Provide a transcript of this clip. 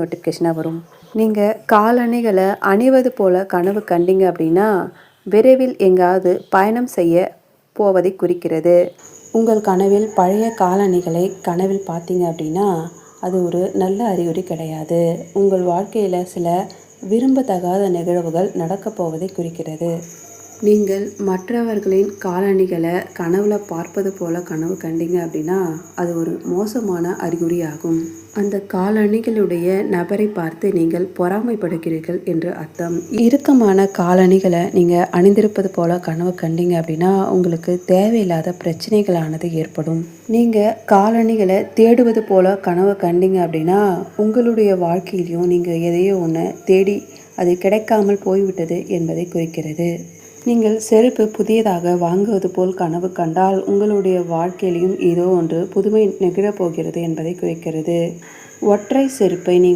நோட்டிஃபிகேஷனாக வரும். நீங்கள் காலணிகளை அணிவது போல் கனவு கண்டீங்க அப்படின்னா விரைவில் எங்காவது பயணம் செய்ய போவதை குறிக்கிறது. உங்கள் கனவில் பழைய காலணிகளை கனவில் பார்த்தீங்க அப்படின்னா அது ஒரு நல்ல அறிகுறி கிடையாது. உங்கள் வாழ்க்கையில் சில விரும்பத்தகாத நிகழ்வுகள் நடக்கப் போவதை குறிக்கிறது. நீங்கள் மற்றவர்களின் காலணிகளை கனவுல பார்ப்பது போல கனவு கண்டீங்க அப்படின்னா அது ஒரு மோசமான அறிகுறியாகும். அந்த காலணிகளுடைய நபரை பார்த்து நீங்கள் பொறாமைப்படுகிறீர்கள் என்று அர்த்தம். இறுக்கமான காலணிகளை நீங்கள் அணிந்திருப்பது போல கனவு கண்டீங்க அப்படின்னா உங்களுக்கு தேவையில்லாத பிரச்சனைகளானது ஏற்படும். நீங்கள் காலணிகளை தேடுவது போல கனவு கண்டீங்க அப்படின்னா உங்களுடைய வாழ்க்கையிலையும் நீங்கள் எதையோ ஒன்று தேடி அது கிடைக்காமல் போய்விட்டது என்பதை குறிக்கிறது. நீங்கள் செருப்பு புதியதாக வாங்குவது போல் கனவு கண்டால் உங்களுடைய வாழ்க்கையிலையும் ஏதோ ஒன்று புதுமை நிகழப்போகிறது என்பதை குறிக்கிறது. ஒற்றை செருப்பை நீங்கள்